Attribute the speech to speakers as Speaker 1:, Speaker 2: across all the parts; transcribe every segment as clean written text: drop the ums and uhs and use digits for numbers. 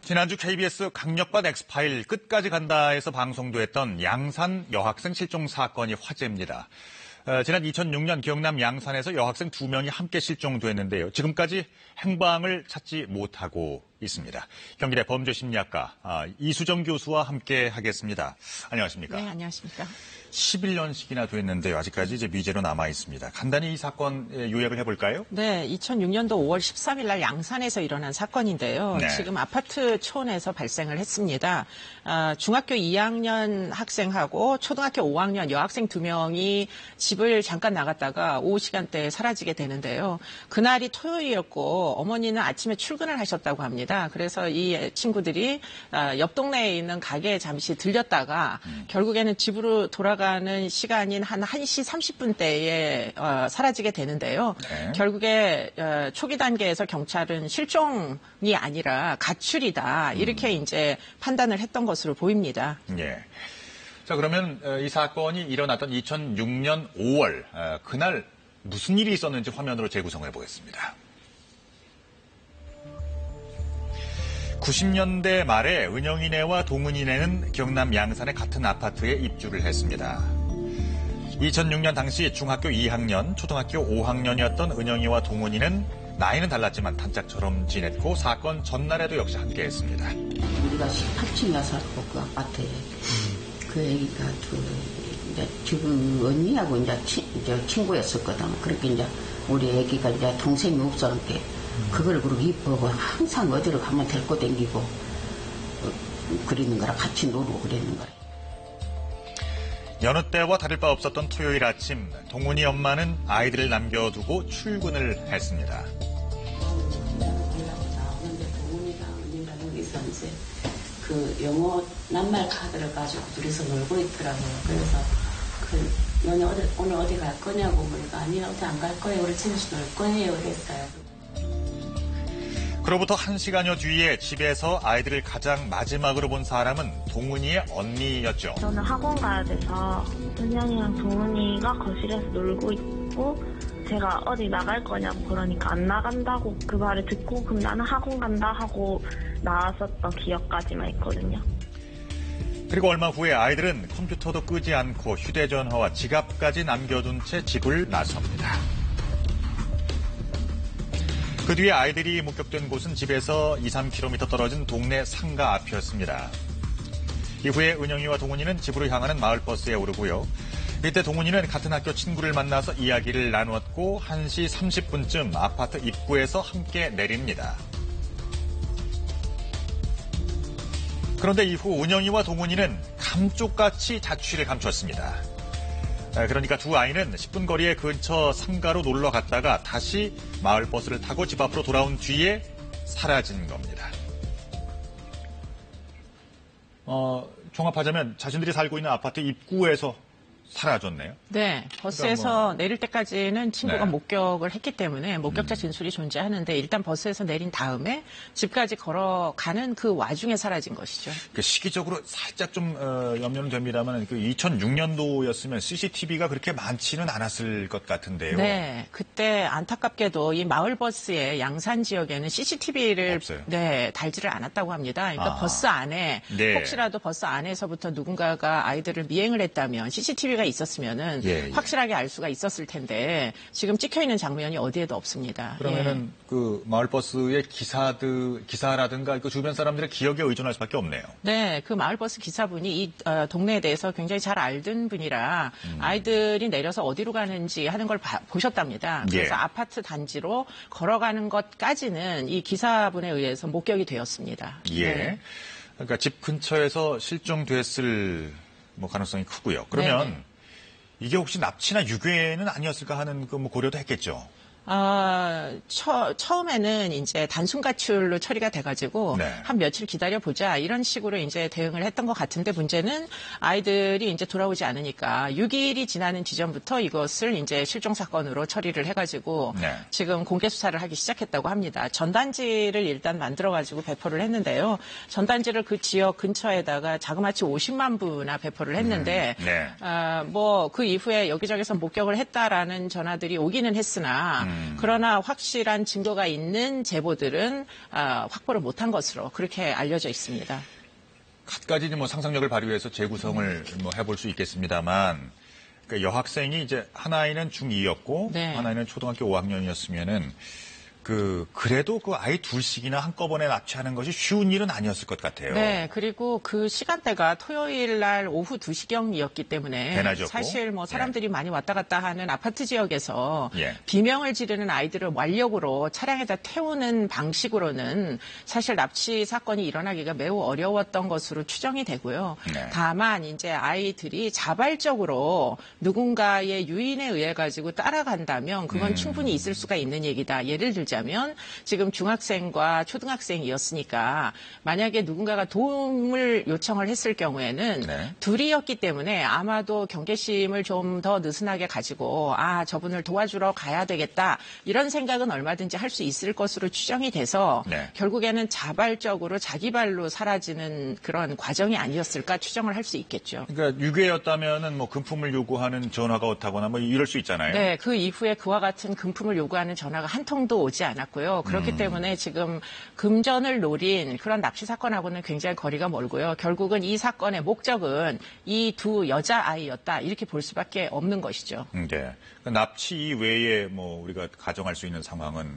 Speaker 1: 지난주 KBS 강력반 엑스파일 끝까지 간다에서 방송도 했던 양산 여학생 실종 사건이 화제입니다. 지난 2006년 경남 양산에서 여학생 2명이 함께 실종됐는데요. 지금까지 행방을 찾지 못하고 있습니다. 경기대 범죄심리학과 이수정 교수와 함께 하겠습니다. 안녕하십니까?
Speaker 2: 네, 안녕하십니까?
Speaker 1: 11년씩이나 됐는데요. 아직까지 이제 미제로 남아 있습니다. 간단히 이 사건 요약을 해볼까요?
Speaker 2: 네, 2006년도 5월 13일 날 양산에서 일어난 사건인데요.
Speaker 1: 네.
Speaker 2: 지금 아파트 촌에서 발생을 했습니다. 중학교 2학년 학생하고 초등학교 5학년 여학생 2명이 집을 잠깐 나갔다가 오후 시간대에 사라지게 되는데요. 그날이 토요일이었고 어머니는 아침에 출근을 하셨다고 합니다. 그래서 이 친구들이 옆 동네에 있는 가게에 잠시 들렸다가 결국에는 집으로 돌아가는 시간인 한 1시 30분대에 사라지게 되는데요.
Speaker 1: 네.
Speaker 2: 결국에 초기 단계에서 경찰은 실종이 아니라 가출이다. 이렇게 이제 판단을 했던 것으로 보입니다.
Speaker 1: 예. 자, 그러면 이 사건이 일어났던 2006년 5월 그날 무슨 일이 있었는지 화면으로 재구성해 보겠습니다. 90년대 말에 은영이네와 동은이네는 경남 양산의 같은 아파트에 입주를 했습니다. 2006년 당시 중학교 2학년, 초등학교 5학년이었던 은영이와 동은이는 나이는 달랐지만 단짝처럼 지냈고 사건 전날에도 역시 함께했습니다.
Speaker 3: 우리가 18층에 살고 그 아파트에 그 애기가 그 언니하고 이제 친구였었거든. 그렇게 이제 우리 애기가 이제 동생이 없었는데 그걸 그렇게 이뻐하고 항상 어디로 가면 데리고 다니고 그러는 거라 같이 놀고 그러는 거라.
Speaker 1: 여느 때와 다를 바 없었던 토요일 아침, 동훈이 엄마는 아이들을 남겨두고 출근을 했습니다.
Speaker 3: 나오는데 동훈이가 언니랑 여기서 이제 그 영어 낱말 카드를 가지고 둘이서 놀고 있더라고요. 그래서 너네 오늘 어디 갈 거냐고 그러니까 아니 어디 안 갈 거예요. 우리 집에서 놀 거예요. 그랬어요.
Speaker 1: 그로부터 1시간여 뒤에 집에서 아이들을 가장 마지막으로 본 사람은 동훈이의 언니였죠.
Speaker 4: 저는 학원 가야 돼서 은영이랑 동훈이가 거실에서 놀고 있고 제가 어디 나갈 거냐고 그러니까 안 나간다고 그 말을 듣고 그럼 나는 학원 간다 하고 나왔었던 기억까지만 있거든요.
Speaker 1: 그리고 얼마 후에 아이들은 컴퓨터도 끄지 않고 휴대전화와 지갑까지 남겨둔 채 집을 나섭니다. 그 뒤에 아이들이 목격된 곳은 집에서 2-3km 떨어진 동네 상가 앞이었습니다. 이후에 은영이와 동훈이는 집으로 향하는 마을버스에 오르고요. 이때 동훈이는 같은 학교 친구를 만나서 이야기를 나누었고 1시 30분쯤 아파트 입구에서 함께 내립니다. 그런데 이후 은영이와 동훈이는 감쪽같이 자취를 감췄습니다. 그러니까 두 아이는 10분 거리의 근처 상가로 놀러 갔다가 다시 마을버스를 타고 집 앞으로 돌아온 뒤에 사라진 겁니다. 종합하자면 자신들이 살고 있는 아파트 입구에서 사라졌네요.
Speaker 2: 네, 버스에서 내릴 때까지는 친구가
Speaker 1: 네.
Speaker 2: 목격을 했기 때문에 목격자 진술이 존재하는데 일단 버스에서 내린 다음에 집까지 걸어가는 그 와중에 사라진 것이죠.
Speaker 1: 그 시기적으로 살짝 좀 염려는 됩니다만 그 2006년도였으면 CCTV가 그렇게 많지는 않았을 것 같은데요.
Speaker 2: 네, 그때 안타깝게도 이 마을버스의 양산 지역에는 CCTV를 달지를 않았다고 합니다. 그러니까 버스 안에 혹시라도 버스 안에서부터 누군가가 아이들을 미행을 했다면 CCTV가 있었으면은 확실하게 알 수가 있었을 텐데 지금 찍혀 있는 장면이 어디에도 없습니다.
Speaker 1: 그러면은 그 마을버스의 기사라든가 그 주변 사람들의 기억에 의존할 수밖에 없네요.
Speaker 2: 네, 그 마을버스 기사분이 이 동네에 대해서 굉장히 잘 알던 분이라 아이들이 내려서 어디로 가는지 하는 걸 보셨답니다. 그래서 아파트 단지로 걸어가는 것까지는 이 기사분에 의해서 목격이 되었습니다.
Speaker 1: 네. 그러니까 집 근처에서 실종됐을 가능성이 크고요. 그러면 이게 혹시 납치나 유괴는 아니었을까 하는 그 고려도 했겠죠.
Speaker 2: 처음에는 이제 단순 가출로 처리가 돼가지고 한 며칠 기다려보자 이런 식으로 이제 대응을 했던 것 같은데 문제는 아이들이 이제 돌아오지 않으니까 6일이 지나는 지점부터 이것을 이제 실종 사건으로 처리를 해가지고 지금 공개 수사를 하기 시작했다고 합니다. 전단지를 일단 만들어가지고 배포를 했는데요. 전단지를 그 지역 근처에다가 자그마치 50만 부나 배포를 했는데 그 이후에 여기저기서 목격을 했다라는 전화들이 오기는 했으나 그러나 확실한 증거가 있는 제보들은 확보를 못한 것으로 그렇게 알려져 있습니다.
Speaker 1: 갖가지 뭐 상상력을 발휘해서 재구성을 뭐 해볼 수 있겠습니다만, 그러니까 여학생이 이제 한 아이는 중2였고,
Speaker 2: 네.
Speaker 1: 한 아이는 초등학교 5학년이었으면은 그래도 그 아이 둘씩이나 한꺼번에 납치하는 것이 쉬운 일은 아니었을 것 같아요.
Speaker 2: 네, 그리고 그 시간대가 토요일 날 오후 2시경이었기 때문에
Speaker 1: 대낮이었고.
Speaker 2: 사실 뭐 사람들이 많이 왔다 갔다 하는 아파트 지역에서
Speaker 1: 예.
Speaker 2: 비명을 지르는 아이들을 완력으로 차량에다 태우는 방식으로는 사실 납치 사건이 일어나기가 매우 어려웠던 것으로 추정이 되고요.
Speaker 1: 네.
Speaker 2: 다만 이제 아이들이 자발적으로 누군가의 유인에 의해 가지고 따라간다면 그건 충분히 있을 수가 있는 얘기다. 예를 들자면 지금 중학생과 초등학생이었으니까 만약에 누군가가 도움을 요청을 했을 경우에는
Speaker 1: 네.
Speaker 2: 둘이었기 때문에 아마도 경계심을 좀 더 느슨하게 가지고 저분을 도와주러 가야 되겠다 이런 생각은 얼마든지 할 수 있을 것으로 추정이 돼서
Speaker 1: 네.
Speaker 2: 결국에는 자발적으로 자기 발로 사라지는 그런 과정이 아니었을까 추정을 할 수 있겠죠.
Speaker 1: 그러니까 유괴였다면은 뭐 금품을 요구하는 전화가 오타거나 뭐 이럴 수 있잖아요.
Speaker 2: 네, 그 이후에 그와 같은 금품을 요구하는 전화가 한 통도 오지 않았고요. 그렇기 때문에 지금 금전을 노린 그런 납치 사건하고는 굉장히 거리가 멀고요. 결국은 이 사건의 목적은 이 두 여자아이였다. 이렇게 볼 수밖에 없는 것이죠.
Speaker 1: 네. 그러니까 납치 이외에 뭐 우리가 가정할 수 있는 상황은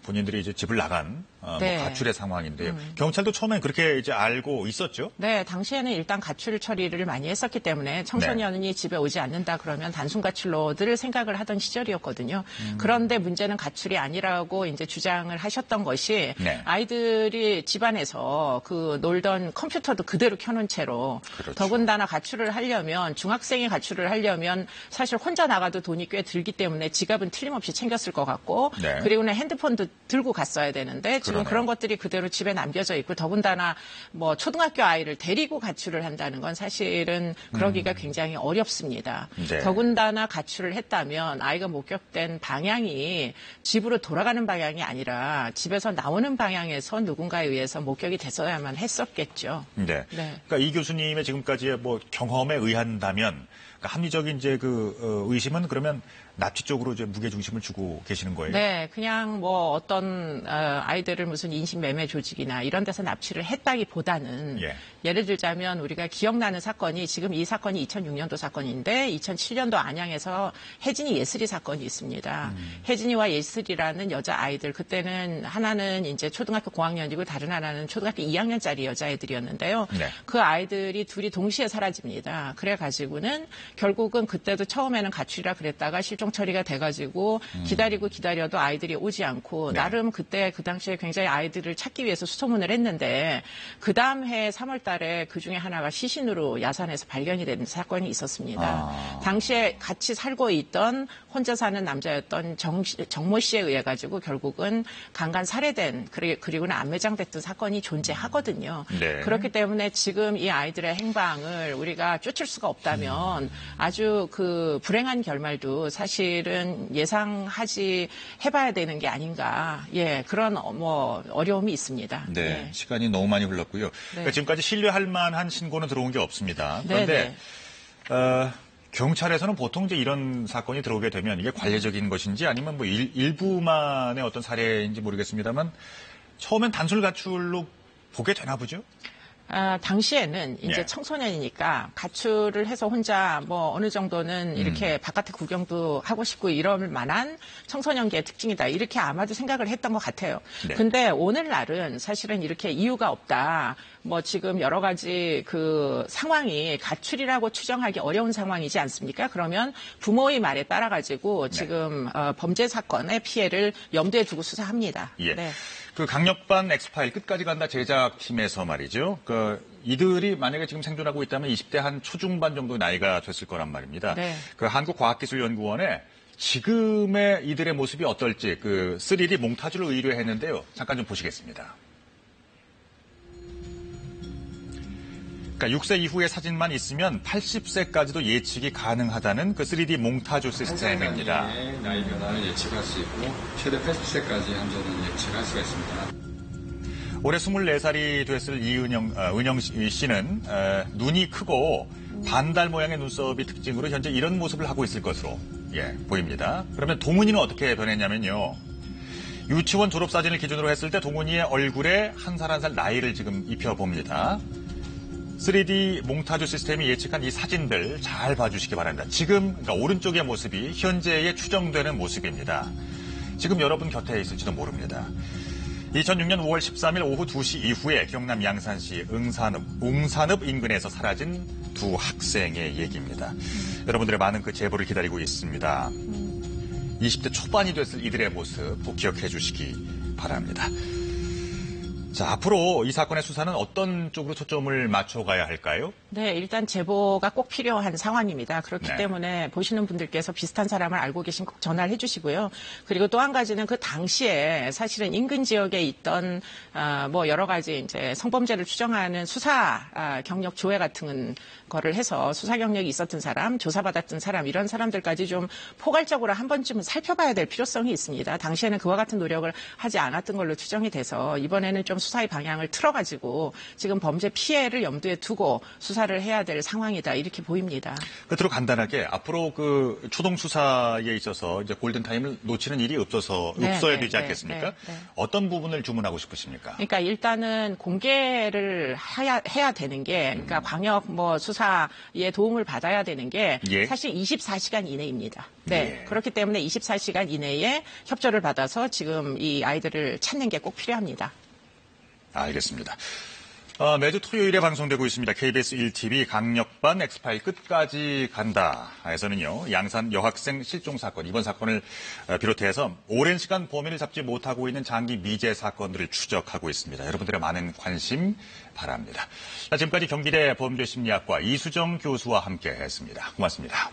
Speaker 1: 본인들이 이제 집을 나간
Speaker 2: 네.
Speaker 1: 뭐 가출의 상황인데요. 경찰도 처음엔 그렇게 이제 알고 있었죠.
Speaker 2: 네, 당시에는 일단 가출 처리를 많이 했었기 때문에 청소년이 집에 오지 않는다 그러면 단순 가출로 늘 생각을 하던 시절이었거든요. 그런데 문제는 가출이 아니라고 이제 주장을 하셨던 것이
Speaker 1: 네.
Speaker 2: 아이들이 집안에서 그 놀던 컴퓨터도 그대로 켜놓은 채로
Speaker 1: 그렇죠.
Speaker 2: 더군다나 가출을 하려면 중학생이 가출을 하려면 사실 혼자 나가도 돈이 꽤 들기 때문에 지갑은 틀림없이 챙겼을 것 같고
Speaker 1: 네.
Speaker 2: 그리고는 핸드폰도 들고 갔어야 되는데 지금
Speaker 1: 그러네요.
Speaker 2: 그런 것들이 그대로 집에 남겨져 있고 더군다나 뭐 초등학교 아이를 데리고 가출을 한다는 건 사실은 그러기가 굉장히 어렵습니다.
Speaker 1: 네.
Speaker 2: 더군다나 가출을 했다면 아이가 목격된 방향이 집으로 돌아가는 방향이 아니라 집에서 나오는 방향에서 누군가에 의해서 목격이 됐어야만 했었겠죠.
Speaker 1: 네.
Speaker 2: 네.
Speaker 1: 그러니까 이 교수님의 지금까지의 뭐 경험에 의한다면 그러니까 합리적인 이제 의심은 그러면 납치 쪽으로 이제 무게 중심을 주고 계시는 거예요.
Speaker 2: 네, 그냥 뭐 어떤 아이들을 무슨 인신매매 조직이나 이런 데서 납치를 했다기보다는
Speaker 1: 예.
Speaker 2: 예를 들자면 우리가 기억나는 사건이 지금 이 사건이 2006년도 사건인데 2007년도 안양에서 혜진이 예슬이 사건이 있습니다. 혜진이와 예슬이라는 여자 아이들 그때는 하나는 이제 초등학교 고학년이고 다른 하나는 초등학교 2학년짜리 여자애들이었는데요.
Speaker 1: 네.
Speaker 2: 그 아이들이 둘이 동시에 사라집니다. 그래가지고는 결국은 그때도 처음에는 가출이라 그랬다가 실종 처리가 돼가지고 기다려도 아이들이 오지 않고
Speaker 1: 네.
Speaker 2: 나름 그때 그 당시에 굉장히 아이들을 찾기 위해서 수소문을 했는데 그 다음 해 3월 달에 그 중에 하나가 시신으로 야산에서 발견이 된 사건이 있었습니다. 당시에 같이 살고 있던 혼자 사는 남자였던 정모 씨에 의해 가지고 결국은 강간 살해된 그리고는 안매장됐던 사건이 존재하거든요.
Speaker 1: 네.
Speaker 2: 그렇기 때문에 지금 이 아이들의 행방을 우리가 쫓을 수가 없다면 아주 그 불행한 결말도 사실은 예상하지 해봐야 되는 게 아닌가. 예, 그런 뭐 어려움이 있습니다.
Speaker 1: 네,
Speaker 2: 예.
Speaker 1: 시간이 너무 많이 흘렀고요. 그러니까 지금까지 신뢰할 만한 신고는 들어온 게 없습니다. 그런데 경찰에서는 보통 이제 이런 사건이 들어오게 되면 이게 관례적인 것인지 아니면 뭐 일부만의 어떤 사례인지 모르겠습니다만 처음엔 단술 가출로 보게 되나 보죠?
Speaker 2: 당시에는 이제
Speaker 1: 예.
Speaker 2: 청소년이니까 가출을 해서 혼자 뭐 어느 정도는 이렇게 바깥에 구경도 하고 싶고 이럴 만한 청소년기의 특징이다. 이렇게 아마도 생각을 했던 것 같아요.
Speaker 1: 네.
Speaker 2: 근데 오늘날은 사실은 이렇게 이유가 없다. 뭐 지금 여러 가지 그 상황이 가출이라고 추정하기 어려운 상황이지 않습니까? 그러면 부모의 말에 따라 가지고 지금 범죄 사건의 피해를 염두에 두고 수사합니다.
Speaker 1: 예.
Speaker 2: 네.
Speaker 1: 그 강력반 엑스파일 끝까지 간다 제작팀에서 말이죠. 이들이 만약에 지금 생존하고 있다면 20대 한 초중반 정도 나이가 됐을 거란 말입니다.
Speaker 2: 네.
Speaker 1: 그 한국과학기술연구원에 지금의 이들의 모습이 어떨지 3D 몽타주를 의뢰했는데요. 잠깐 좀 보시겠습니다. 그러니까 6세 이후의 사진만 있으면 80세까지도 예측이 가능하다는 3D 몽타주 시스템입니다.
Speaker 5: 나이 변화를 예측할 수 있고 최대 80세까지 환자는 예측할 수가 있습니다.
Speaker 1: 올해 24살이 됐을 은영 씨는 눈이 크고 반달 모양의 눈썹이 특징으로 현재 이런 모습을 하고 있을 것으로 예, 보입니다. 그러면 동훈이는 어떻게 변했냐면요. 유치원 졸업사진을 기준으로 했을 때 동훈이의 얼굴에 한 살 한 살 나이를 지금 입혀봅니다. 3D 몽타주 시스템이 예측한 이 사진들 잘 봐주시기 바랍니다. 지금 그러니까 오른쪽의 모습이 현재의 추정되는 모습입니다. 지금 여러분 곁에 있을지도 모릅니다. 2006년 5월 13일 오후 2시 이후에 경남 양산시 웅산읍 인근에서 사라진 두 학생의 얘기입니다. 여러분들의 많은 그 제보를 기다리고 있습니다. 20대 초반이 됐을 이들의 모습 꼭 기억해 주시기 바랍니다. 자, 앞으로 이 사건의 수사는 어떤 쪽으로 초점을 맞춰가야 할까요?
Speaker 2: 네, 일단 제보가 꼭 필요한 상황입니다. 그렇기
Speaker 1: 네.
Speaker 2: 때문에 보시는 분들께서 비슷한 사람을 알고 계시면 꼭 전화를 해주시고요. 그리고 또 한 가지는 그 당시에 사실은 인근 지역에 있던 뭐 여러 가지 이제 성범죄를 추정하는 수사 경력 조회 같은 거를 해서 수사 경력이 있었던 사람, 조사받았던 사람 이런 사람들까지 좀 포괄적으로 한 번쯤은 살펴봐야 될 필요성이 있습니다. 당시에는 그와 같은 노력을 하지 않았던 걸로 추정이 돼서 이번에는 좀 수사의 방향을 틀어가지고 지금 범죄 피해를 염두에 두고 수사를 해야 될 상황이다 이렇게 보입니다.
Speaker 1: 끝으로 간단하게 앞으로 그 초동 수사에 있어서 이제 골든 타임을 놓치는 일이 없어야 되지 않겠습니까?
Speaker 2: 네.
Speaker 1: 어떤 부분을 주문하고 싶으십니까?
Speaker 2: 그러니까 일단은 공개를 해야 되는 게, 그러니까 광역 뭐 수사에 도움을 받아야 되는 게
Speaker 1: 예.
Speaker 2: 사실 24시간 이내입니다. 네.
Speaker 1: 예.
Speaker 2: 그렇기 때문에 24시간 이내에 협조를 받아서 지금 이 아이들을 찾는 게 꼭 필요합니다.
Speaker 1: 알겠습니다. 매주 토요일에 방송되고 있습니다. KBS 1TV 강력반 엑스파일 끝까지 간다에서는요. 양산 여학생 실종 사건, 이번 사건을 비롯해서 오랜 시간 범인을 잡지 못하고 있는 장기 미제 사건들을 추적하고 있습니다. 여러분들의 많은 관심 바랍니다. 지금까지 경기대 범죄심리학과 이수정 교수와 함께했습니다. 고맙습니다.